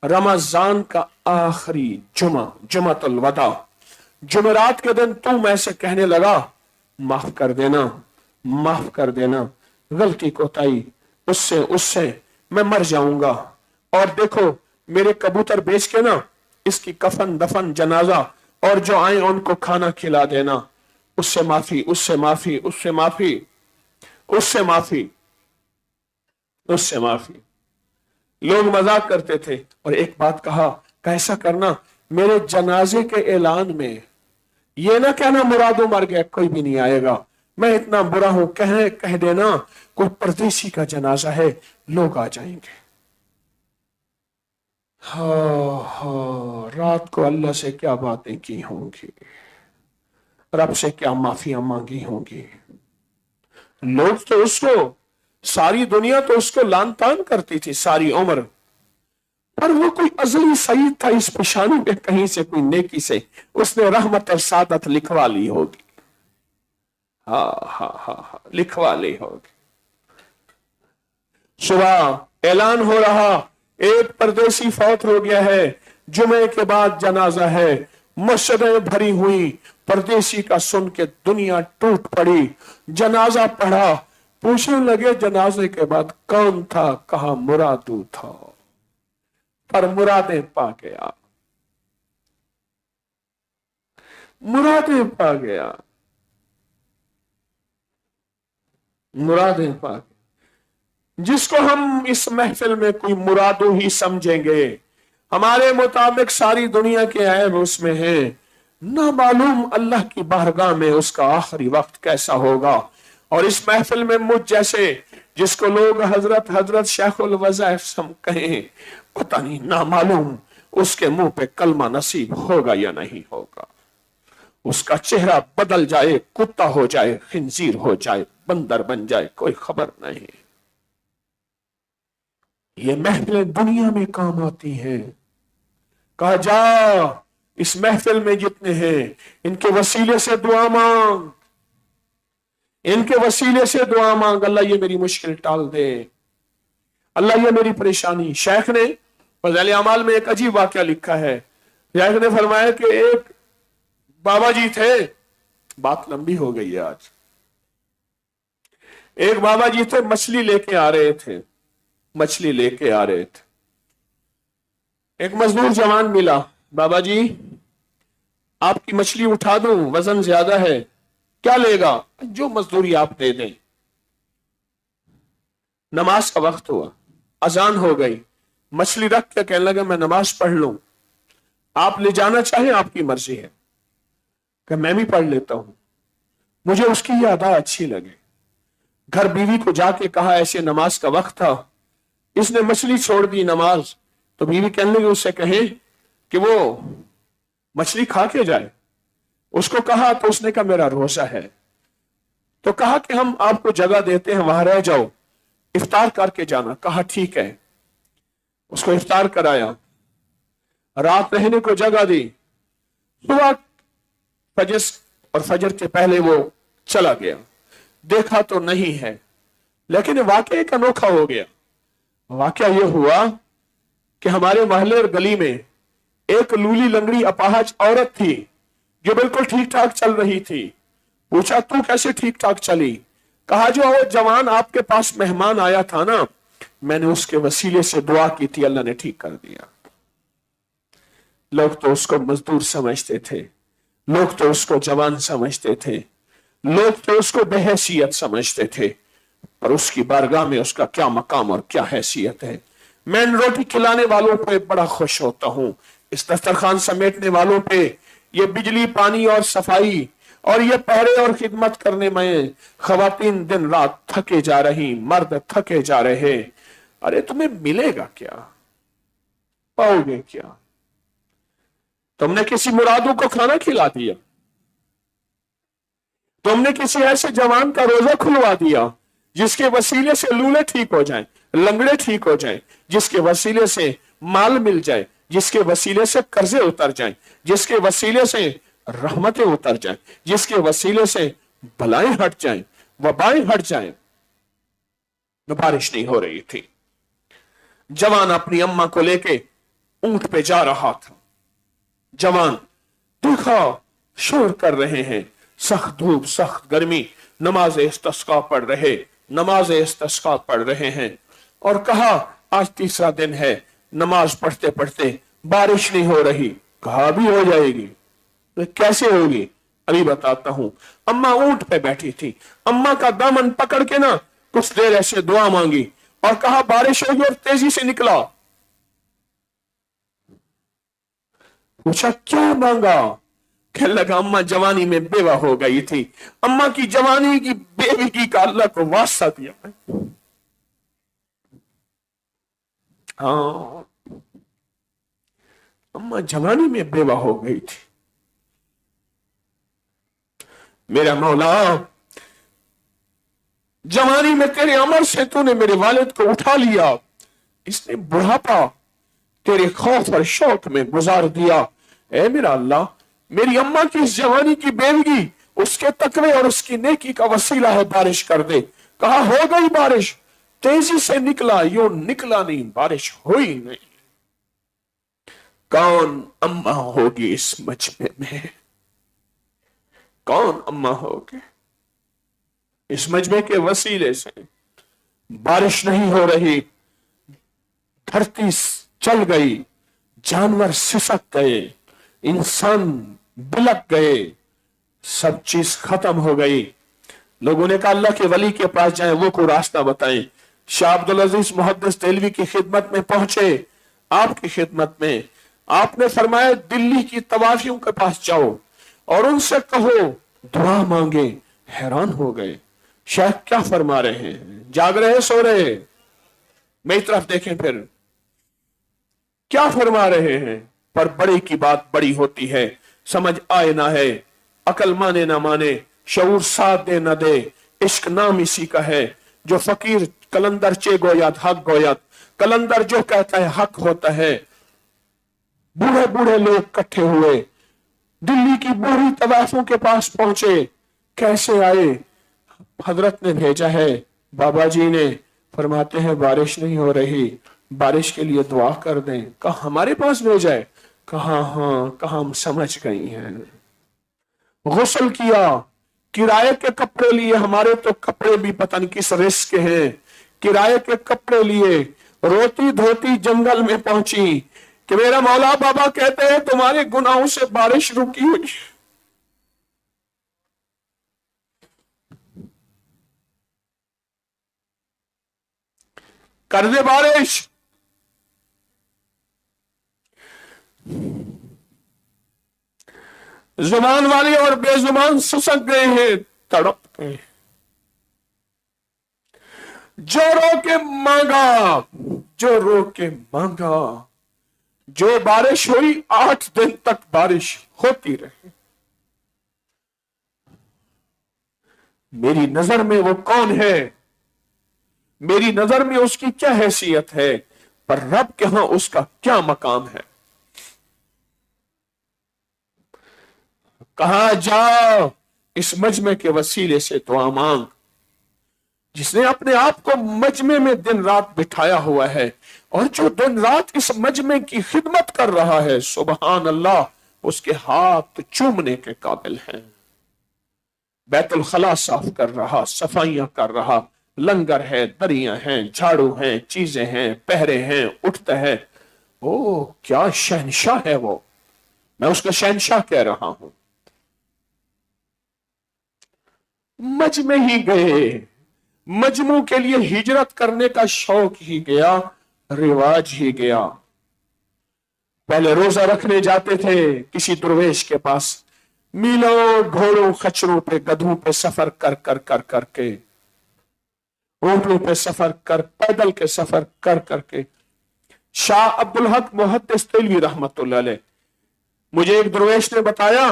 रमजान का आखिरी जुमातुल वदा, जुमेरात के दिन तू मैं से कहने लगा माफ कर देना, माफ कर देना, गलती कोताही उससे उससे मैं मर जाऊंगा, और देखो मेरे कबूतर बेच के ना इसकी कफन दफन जनाजा और जो आए उनको खाना खिला देना, उससे माफी, उससे माफी, उससे माफी, उससे माफी, उससे माफी। लोग मजाक करते थे और एक बात कहा, कैसा करना मेरे जनाजे के ऐलान में ये ना कहना मुरादो मर गया, कोई भी नहीं आएगा, मैं इतना बुरा हूं, कह देना कोई परदेसी का जनाजा है, लोग आ जाएंगे। रात को अल्लाह से क्या बातें की होंगी, रब से क्या माफियां मांगी होंगी। लोग तो उसको, सारी दुनिया तो उसको लान तान करती थी सारी उम्र, पर वो कोई अजली सईद था, इस पेशानी में कहीं से कोई नेकी से उसने रहमत और सादत लिखवा ली होगी। हा, लिखवा ली होगी। सुबह ऐलान हो रहा, एक परदेसी फौत हो गया है, जुमे के बाद जनाजा है, मस्जिदें भरी हुई, परदेसी का सुन के दुनिया टूट पड़ी। जनाजा पढ़ा, पूछने लगे जनाजे के बाद कौन था, कहा मुरादू था, पर मुरादें पा गया, मुरादें पा गया, मुरादें पा गया। जिसको हम इस महफिल में कोई मुरादू ही समझेंगे, हमारे मुताबिक सारी दुनिया के ऐब उसमें है, ना मालूम अल्लाह की बारगाह में उसका आखिरी वक्त कैसा होगा। और इस महफिल में मुझ जैसे जिसको लोग हजरत हजरत शेखुल वज़ाइफ सम कहें, पता नहीं, ना मालूम उसके मुंह पे कलमा नसीब होगा या नहीं होगा। उसका चेहरा बदल जाए, कुत्ता हो जाए, खिंजीर हो जाए, बंदर बन जाए, कोई खबर नहीं। ये महफिलें दुनिया में काम आती हैं। कहा जा इस महफिल में जितने हैं इनके वसीले से दुआ मांग, इनके वसीले से दुआ मांग, अल्लाह ये मेरी मुश्किल टाल दे, अल्लाह ये मेरी परेशानी। शेख ने फज़ाइल अमाल में एक अजीब वाकया लिखा है। शेख ने फरमाया कि एक बाबा जी थे, बात लंबी हो गई है आज। एक बाबा जी थे, मछली लेके आ रहे थे, मछली लेके आ रहे थे। एक मजदूर जवान मिला, बाबा जी आपकी मछली उठा दूं, वजन ज्यादा है, क्या लेगा? जो मजदूरी आप दे दें। नमाज का वक्त हुआ, अजान हो गई, मछली रख के कहने लगा मैं नमाज पढ़ लूं, आप ले जाना चाहें आपकी मर्जी है। कि मैं भी पढ़ लेता हूं, मुझे उसकी ये अदा अच्छी लगे। घर बीवी को जाके कहा ऐसे नमाज का वक्त था, इसने मछली छोड़ दी नमाज, तो बीवी कहने लगी उससे कहे कि वो मछली खा के जाए। उसको कहा तो उसने कहा मेरा रोजा है। तो कहा कि हम आपको जगह देते हैं, वहां रह जाओ, इफ्तार करके जाना। कहा ठीक है। उसको इफ्तार कराया, रात रहने को जगह दी। सुबह फजर और फजर के पहले वो चला गया, देखा तो नहीं है, लेकिन वाकई एक अनोखा हो गया। वाकया ये हुआ कि हमारे मोहल्ले और गली में एक लूली लंगड़ी अपाहज औरत थी जो बिल्कुल ठीक ठाक चल रही थी। पूछा तू कैसे ठीक ठाक चली? कहा जो वो जवान आपके पास मेहमान आया था ना, मैंने उसके वसीले से दुआ की थी, अल्लाह ने ठीक कर दिया। लोग तो उसको मजदूर समझते थे, लोग तो उसको जवान समझते थे, लोग तो उसको बेहैसियत समझते थे, पर उसकी बारगाह में उसका क्या मकाम और क्या हैसियत है। मैं इन रोटी खिलाने वालों पे बड़ा खुश होता हूं, इस दस्तरखान समेटने वालों पे, ये बिजली पानी और सफाई और ये पहरे और खिदमत करने में खवातीन दिन रात थके जा रही, मर्द थके जा रहे। अरे तुम्हें मिलेगा क्या, पाओगे क्या? तुमने किसी मुरादों को खाना खिला दिया, तुमने किसी ऐसे जवान का रोजा खुलवा दिया जिसके वसीले से लूले ठीक हो जाएं, लंगड़े ठीक हो जाएं, जिसके वसीले से माल मिल जाए, जिसके वसीले से कर्जे उतर जाएं, जिसके वसीले से रहमतें उतर जाएं, जिसके वसीले से भलाएं हट जाएं, वबाएं हट जाएं। बारिश नहीं हो रही थी। जवान अपनी अम्मा को लेके ऊंट पे जा रहा था। जवान देखा शोर कर रहे हैं, सख्त धूप सख्त गर्मी, नमाज इस्तिस्का पढ़ रहे हैं और कहा आज तीसरा दिन है, नमाज पढ़ते पढ़ते बारिश नहीं हो रही। कहा भी हो जाएगी तो कैसे होगी, अभी बताता हूं। अम्मा ऊंट पे बैठी थी, अम्मा का दामन पकड़ के ना कुछ देर ऐसे दुआ मांगी और कहा बारिश होगी, और तेजी से निकला। पूछा क्या मांगा, कहने लगा अम्मा जवानी में बेवा हो गई थी, अम्मा की जवानी की बेवगी का अल्लाह को वास्ता दिया। हाँ, अम्मा जवानी में बेवा हो गई थी। मेरा मौला जवानी में तेरे अमर से तूने मेरे वालिद को उठा लिया, इसने बुढ़ापा तेरे खौफ और शौक में गुजार दिया। ऐ मेरा अल्लाह, मेरी अम्मा की इस जवानी की बेवगी उसके तकवे और उसकी नेकी का वसीला है, बारिश कर दे। कहा हो गई बारिश, तेजी से निकला, यूं निकला नहीं, बारिश हुई नहीं। कौन अम्मा होगी इस मजमे में, कौन अम्मा होगी इस मजमे के वसीले से। बारिश नहीं हो रही, धरती चल गई, जानवर सिसक गए, इंसान बिलक गए, सब चीज खत्म हो गई। लोगों ने कहा अल्लाह के वली के पास जाएं, वो को रास्ता बताएं। शाह अब्दुल अजीज मुहद्दिस देलवी की खिदमत में पहुंचे, आपकी खिदमत में। आपने फरमाया दिल्ली की तवाफियों के पास जाओ और उनसे कहो दुआ मांगे। हैरान हो गए, शाह क्या फरमा रहे हैं, जाग रहे सो रहे, मेरी तरफ देखें फिर क्या फरमा रहे हैं। पर बड़े की बात बड़ी होती है, समझ आए ना है, अकल माने ना माने, शऊर साथ दे ना दे, इश्क नाम इसी का है। जो फकीर कलंदर चे गोयत हक गोयत, कलंदर जो कहता है हक होता है। बूढ़े बूढ़े लोग इकट्ठे हुए, दिल्ली की बूढ़ी तवाफों के पास पहुंचे। कैसे आए, हजरत ने भेजा है, बाबा जी ने। फरमाते हैं बारिश नहीं हो रही, बारिश के लिए दुआ कर दें। कहा हमारे पास भेजा है, कहा हाँ, कहा हम समझ गई हैं। गुस्ल किया, किराए के कपड़े लिए, हमारे तो कपड़े भी पता नहीं किस रिस्क के हैं, किराए के कपड़े लिए, रोती धोती जंगल में पहुंची कि मेरा मौला बाबा कहते हैं तुम्हारे गुनाहों से बारिश रुकी हुई। कर दे बारिश। जुबान वाले और बेजुबान सुसक गए हैं, तड़प गए। जो रो के मांगा, जो रो के मांगा, जो बारिश हुई 8 दिन तक बारिश होती रही। मेरी नजर में वो कौन है, मेरी नजर में उसकी क्या हैसियत है, पर रब के यहां उसका क्या मकाम है। कहा जा इस मजमे के वसीले से दुआ मांग। जिसने अपने आप को मजमे में दिन रात बिठाया हुआ है और जो दिन रात इस मजमे की खिदमत कर रहा है, सुबहान अल्लाह, उसके हाथ चूमने के काबिल हैं। बैतुल खला साफ कर रहा, सफाइयां कर रहा, लंगर है, दरियां हैं, झाड़ू हैं, चीजें हैं, पहरे हैं, उठता है। ओ क्या शहनशाह है वो, मैं उसका शहनशाह कह रहा हूं। मजमे ही गए, मजमू के लिए हिजरत करने का शौक ही गया, रिवाज ही गया। पहले रोजा रखने जाते थे किसी दुर्वेश के पास, मीलों घोड़ों खच्चरों पे गधों पे सफर कर कर कर करके, ऊंटों पे सफर कर, पैदल के सफर कर करके। शाह अब्दुल हक मुहद्दिस देलवी रहमतुल्लाह अलैह, मुझे एक दुर्वेश ने बताया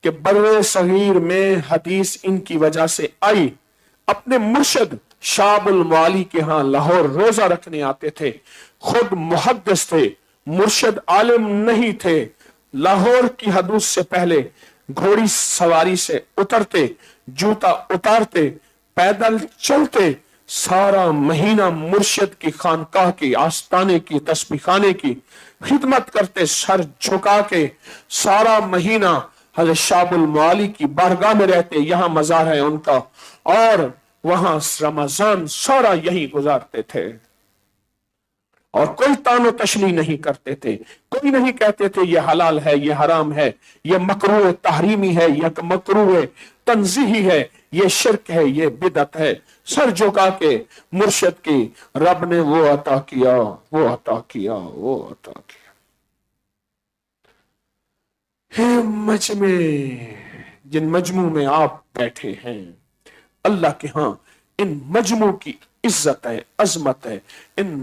कि बर्रे सगीर में हदीस इनकी वजह से आई। अपने मुर्शद शाबुल वाली के यहाँ लाहौर रोजा रखने आते थे, खुद मुहद्दिस थे, मुर्शिद आलिम नहीं थे। लाहौर की हदूद से पहले घोड़ी सवारी से उतरते, जूता उतारते, पैदल चलते, सारा महीना मुर्शिद की खानकाह की, आस्ताने की, तस्बीखाने की खिदमत करते, सर झुका के। सारा महीना हजरत शाबुल माली की बारगाह में रहते, यहां मजार है उनका, और वहां रमजान सारा यहीं गुजारते थे। और कोई तानो तशनी नहीं करते थे, कोई नहीं कहते थे ये हलाल है, ये हराम है, ये मकरूह तहरीमी है, ये मकरूह तंजीही है, ये शिरक है, ये बिदत है। सर झुका के मुर्शिद की रब ने वो अता किया, वो अता किया, वो अता किया। हे मजमे, जिन मजमू में आप बैठे हैं, अल्लाह के हां इन मजमू की इज्जत है, अजमत है, इन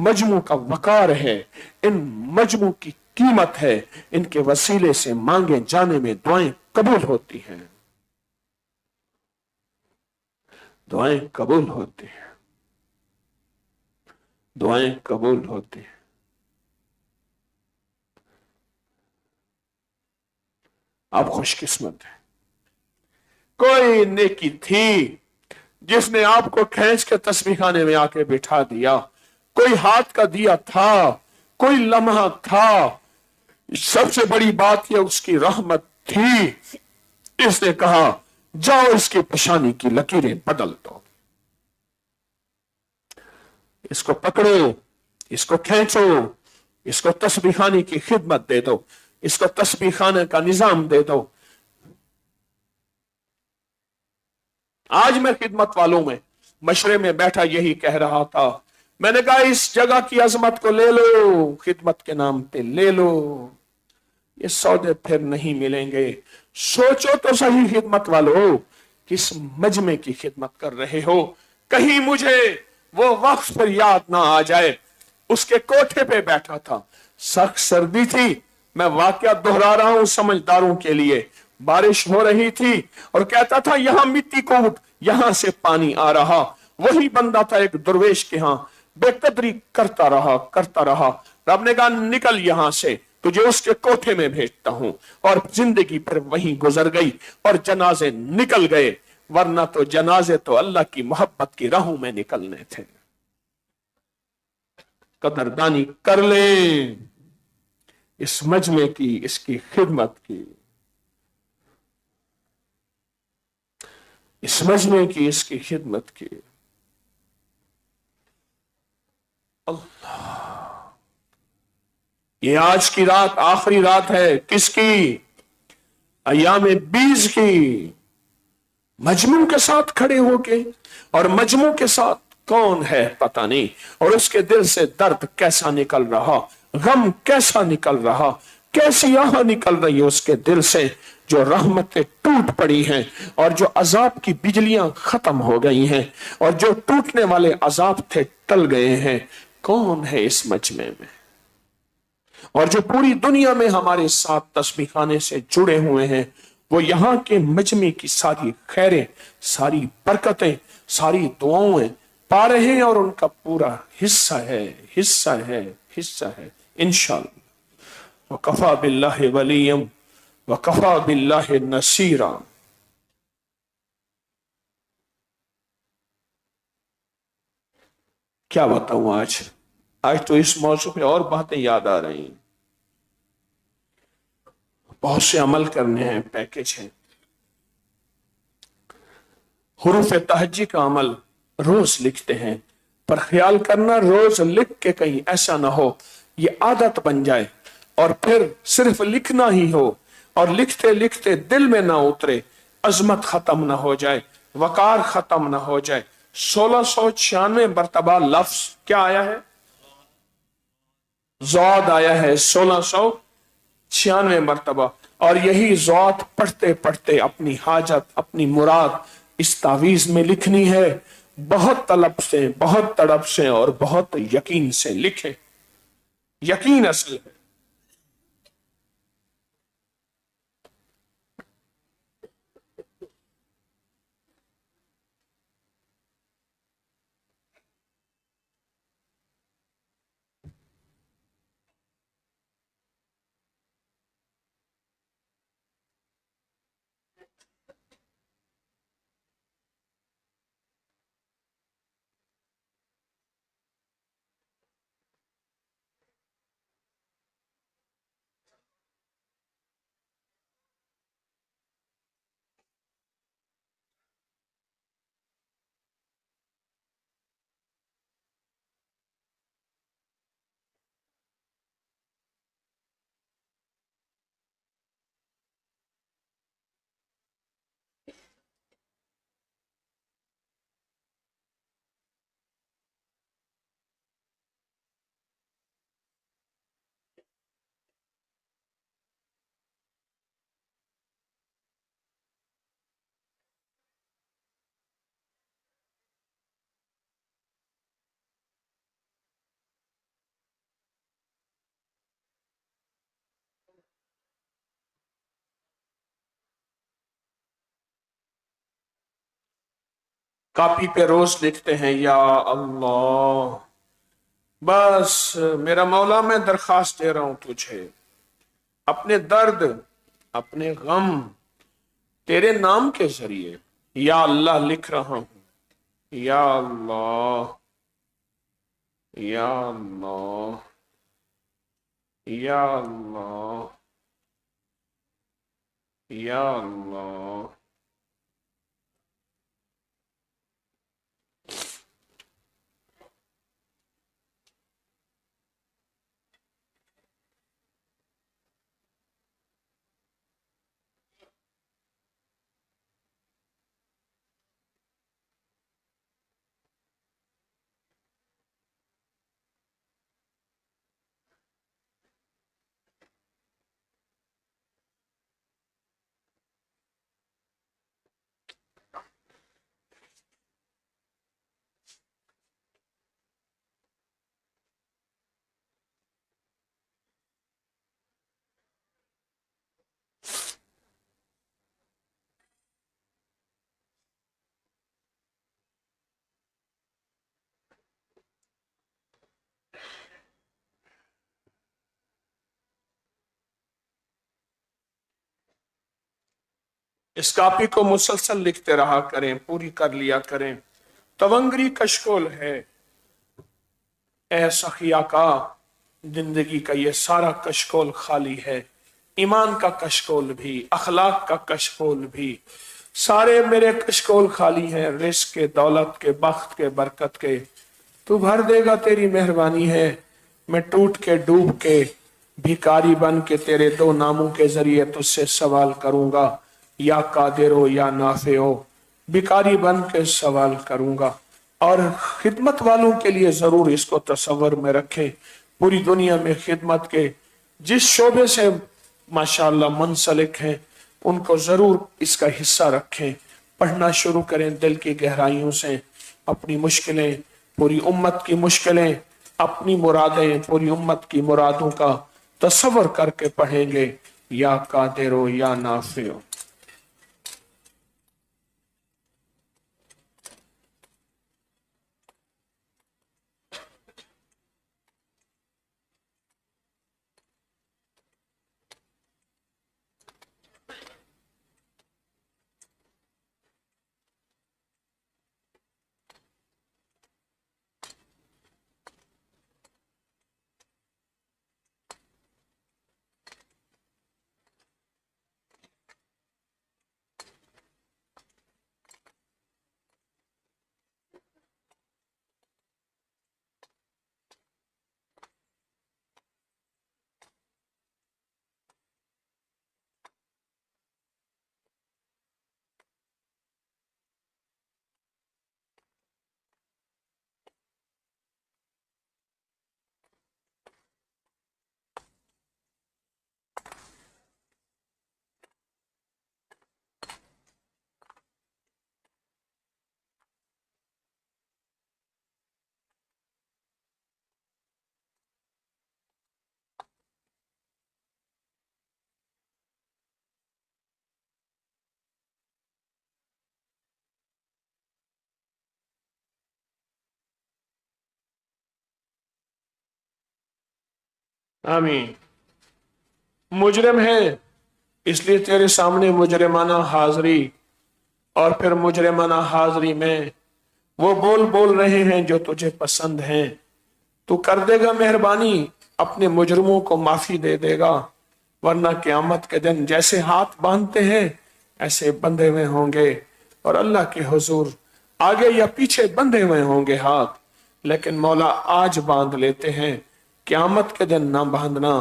मजमू का वकार है, इन मजमू की कीमत है। इनके वसीले से मांगे जाने में दुआएं कबूल होती हैं, दुआएं कबूल होती हैं, दुआएं कबूल होती हैं। आप खुशकिस्मत हैं, कोई नेकी थी जिसने आपको खींच के तस्बीह खाने में आके बिठा दिया, कोई हाथ का दिया था, कोई लम्हा था। सबसे बड़ी बात यह उसकी रहमत थी। इसने कहा जाओ इसकी पेशानी की लकीरें बदल दो, इसको पकड़ो, इसको खींचो, इसको तस्बीह खाने की खिदमत दे दो, इसको तस्बीह खाने का निजाम दे दो। आज मैं खिदमत वालों में मशरे में बैठा यही कह रहा था। मैंने कहा इस जगह की अजमत को ले लो, खिदमत के नाम पे ले लो, ये सौदे फिर नहीं मिलेंगे। सोचो तो सही खिदमत वालों, किस मजमे की खिदमत कर रहे हो। कहीं मुझे वो वक्त पर याद ना आ जाए। उसके कोठे पे बैठा था, सख्त सर्दी थी, मैं वाकया दोहरा रहा हूं समझदारों के लिए। बारिश हो रही थी और कहता था यहां मिट्टी कूट, यहां से पानी आ रहा। वही बंदा था एक दरवेश के यहां, बेकदरी करता रहा, करता रहा। रब ने कहा निकल यहां से, तुझे उसके कोठे में भेजता हूं। और जिंदगी फिर वहीं गुजर गई और जनाजे निकल गए, वरना तो जनाजे तो अल्लाह की मोहब्बत की राहों में निकलने थे। कदरदानी कर ले इस मजमे की, इसकी खिदमत की, इस मजमे की, इसकी खिदमत की। अल्लाह, ये आज की रात आखिरी रात है किसकी? अय्याम बीज की। मजमू के साथ खड़े होके, और मजमू के साथ कौन है पता नहीं, और उसके दिल से दर्द कैसा निकल रहा, गम कैसा निकल रहा, कैसी आह निकल रही है उसके दिल से। जो रहमतें टूट पड़ी हैं और जो अजाब की बिजलियां खत्म हो गई हैं और जो टूटने वाले अजाब थे टल गए हैं। कौन है इस मजमे में? और जो पूरी दुनिया में हमारे साथ तस्बीह खाने से जुड़े हुए हैं, वो यहां के मजमे की सारी खैरें, सारी बरकतें, सारी दुआएं पा रहे हैं और उनका पूरा हिस्सा है, हिस्सा है, हिस्सा है इंशाअल्लाह। वकफा बिल्लाहि वलियम वकफा बिल्लाहि नसीरा। क्या बताऊं, आज तो इस मौजू पे और बातें याद आ रही हैं। बहुत से अमल करने हैं, पैकेज है। हुरूफ तहज्जी का अमल रोज लिखते हैं, पर ख्याल करना रोज लिख के कहीं ऐसा ना हो ये आदत बन जाए और फिर सिर्फ लिखना ही हो और लिखते लिखते दिल में ना उतरे, अजमत खत्म ना हो जाए, वकार खत्म ना हो जाए। 1696 मरतबा लफ्ज क्या आया है? ज़ौद आया है 1696 मरतबा। और यही ज़ौद पढ़ते पढ़ते अपनी हाजत, अपनी मुराद इस तावीज में लिखनी है। बहुत तलब से, बहुत तड़प से और बहुत यकीन से लिखे। यकीन असल है। کاپی پہ روز لکھتے ہیں یا اللہ، بس میرا مولا میں درخواست دے رہا ہوں تجھے، اپنے درد، اپنے غم تیرے نام کے ذریعے یا اللہ لکھ رہا ہوں، یا اللہ، یا اللہ، یا اللہ، یا اللہ۔ اس کاپی کو مسلسل لکھتے رہا کریں، پوری کر لیا کریں۔ تونگری کشکول ہے، اے سخیا کا زندگی کا یہ سارا کشکول خالی ہے، ایمان کا کشکول بھی، اخلاق کا کشکول بھی، سارے میرے کشکول خالی ہیں، رزق کے، دولت کے، بخت کے، برکت کے۔ تو بھر دے گا، تیری مہربانی ہے۔ میں ٹوٹ کے ڈوب کے بھیکاری بن کے تیرے دو ناموں کے ذریعے تجھ سے سوال کروں گا، یا قادر ہو یا نافع ہو، بھیکاری بن کے سوال کروں گا۔ اور خدمت والوں کے لیے ضرور اس کو تصور میں رکھیں، پوری دنیا میں خدمت کے جس شعبے سے ماشاءاللہ منسلک ہیں ان کو ضرور اس کا حصہ رکھیں، پڑھنا شروع کریں دل کی گہرائیوں سے، اپنی مشکلیں، پوری امت کی مشکلیں، اپنی مرادیں، پوری امت کی مرادوں کا تصور کر کے پڑھیں گے، یا قادر ہو یا نافع ہو۔ آمین۔ مجرم ہے، اس لیے تیرے سامنے مجرمانہ حاضری، اور پھر مجرمانہ حاضری میں وہ بول بول رہے ہیں جو تجھے پسند ہیں۔ تو کر دے گا مہربانی، اپنے مجرموں کو معافی دے دے گا، ورنہ قیامت کے دن جیسے ہاتھ باندھتے ہیں ایسے بندھے ہوئے ہوں گے، اور اللہ کے حضور آگے یا پیچھے بندھے ہوئے ہوں گے ہاتھ، لیکن مولا آج باندھ لیتے ہیں، قیامت کے دن نہ باندھنا۔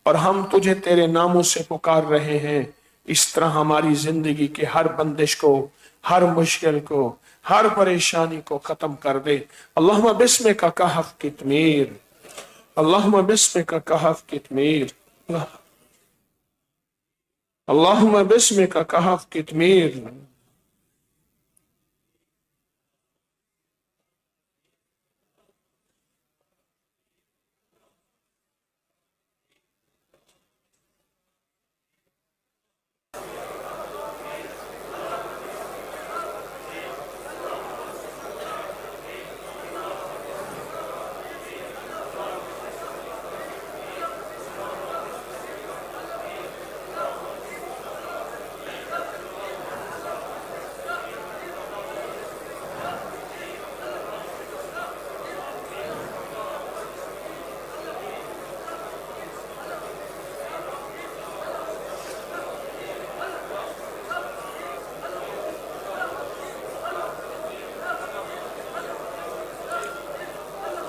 اور ہم تجھے تیرے ناموں سے پکار رہے ہیں، اس طرح ہماری زندگی کے ہر بندش کو، ہر مشکل کو، ہر پریشانی کو ختم کر دے۔ اللہم بسم کا کہف کتمیر، اللہم بسم کا کہف کتمیر، اللہم بسم کا کہف کتمیر۔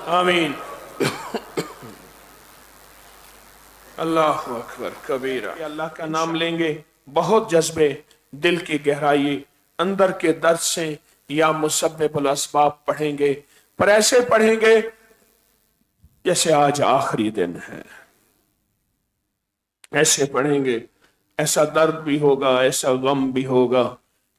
आमीन। अल्लाह अकबर कबीरा। अल्लाह का नाम लेंगे, बहुत जज्बे, दिल की गहराई, अंदर के दर्द से या मुसब्बिबुल अस्बाब पढ़ेंगे, पर ऐसे पढ़ेंगे जैसे आज आखिरी दिन है। ऐसे पढ़ेंगे, ऐसा दर्द भी होगा, ऐसा गम भी होगा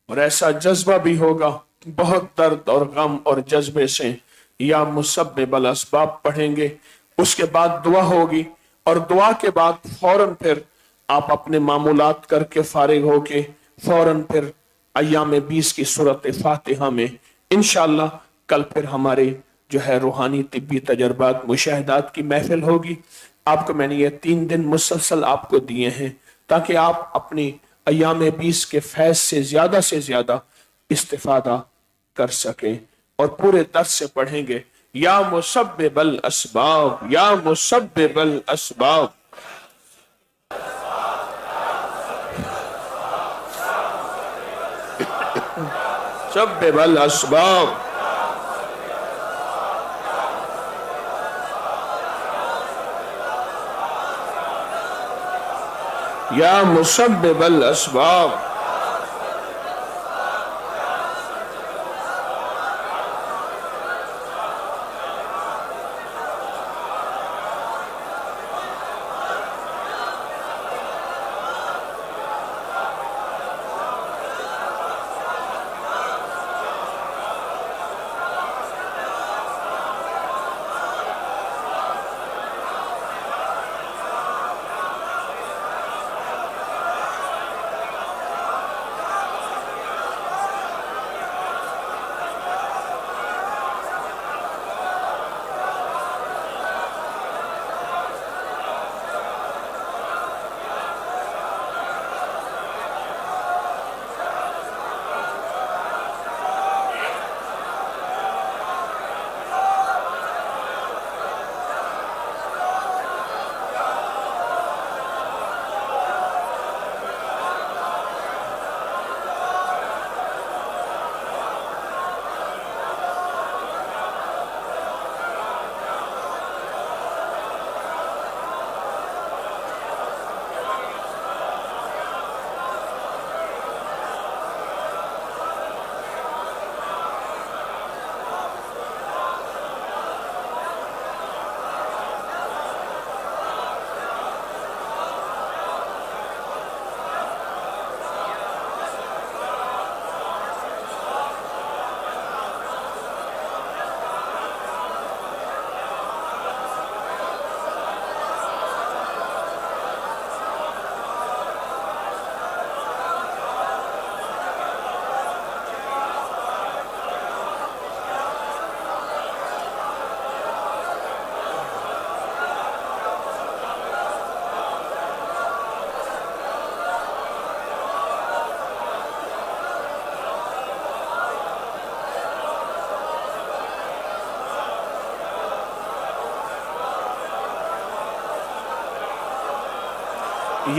और ऐसा जज्बा भी होगा। बहुत दर्द और गम और जज्बे से या मुसब्बिबुल अस्बाब पढ़ेंगे। उसके बाद दुआ होगी और दुआ के बाद फौरन फिर आप अपने मामूलात करके फारिग होके फौरन फिर अय्याम 20 की सूरत फातिहा में इंशाअल्लाह कल फिर हमारे जो है रूहानी तिब्बी तजर्बात मुशाहिदात की महफिल होगी। आपको मैंने ये 3 दिन मुसलसल आपको दिए हैं ताकि आप अपनी अय्याम 20 के फैज से ज्यादा इस्तिफादा कर सकें और पूरे दर्स से पढ़ेंगे या मुसब्बिबल अस्बाब, या मुसब्बिबल अस्बाब। सब्बिबल अस्बाब, या मुसब्बिबल अस्बाब।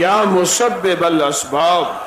या मुसब्बिबल अस्बाब।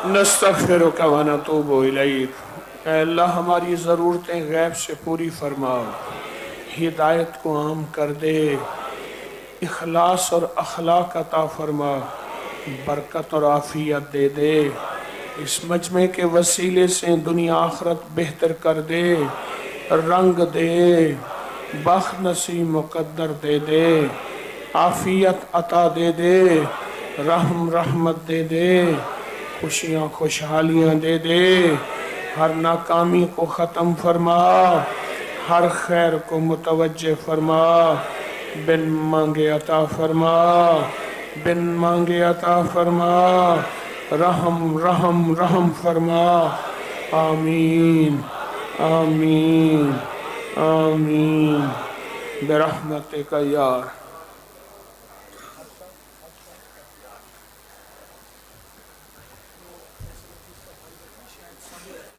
نستغفرک و نتوب الیک۔ اے اللہ ہماری ضرورتیں غیب سے پوری فرما، ہدایت کو عام کر دے، اخلاص اور اخلاق عطا فرما، برکت اور عافیت دے دے، اس مجمع کے وسیلے سے دنیا آخرت بہتر کر دے، رنگ دے، بخت نصیب مقدر دے دے، عافیت عطا دے دے، رحمت دے دے، خوشیاں خوشحالیاں دے دے، ہر ناکامی کو ختم فرما، ہر خیر کو متوجہ فرما، بن مانگے عطا فرما، بن مانگے عطا فرما، رحم فرما، آمین آمین آمین برحمتک یا